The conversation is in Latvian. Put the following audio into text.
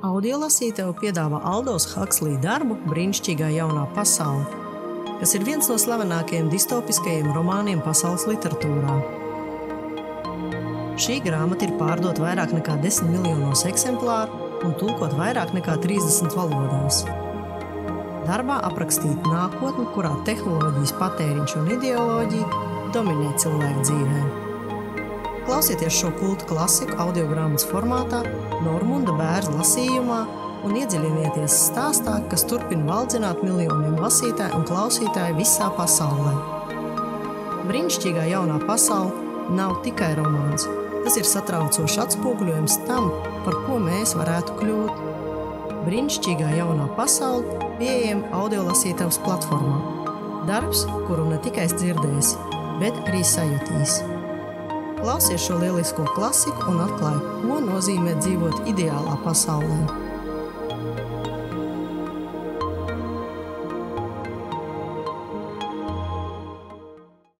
Audiolasītāju piedāvā Aldous Huxley darbu Brīnišķīgā jaunā pasaule, kas ir viens no slavenākajiem distopiskajiem romāniem pasaules literatūrā. Šī grāmata ir pārdota vairāk nekā 10 miljonos eksemplāru un tulkot vairāk nekā 30 valodās. Darbā aprakstīta nākotne, kurā tehnoloģijas patēriņš un ideoloģija dominē cilvēku dzīvē. Klausieties šo kultu klasiku audiogrāmatas formātā, Normunda Bērza lasījumā un iedziļinieties stāstā, kas turpina valdzināt miljoniem lasītāju un klausītāju visā pasaulē. Brīnišķīgā jaunā pasaule nav tikai romāns. Tas ir satraucošs atspoguļojums tam, par ko mēs varētu kļūt. Brīnišķīgā jaunā pasaule pieejama audiolasītavas platformā. Darbs, kuru ne tikai dzirdēsi, bet arī sajutīs. Klausies šo lielisko klasiku un atklāj, ko nozīmē dzīvot ideālā pasaulē.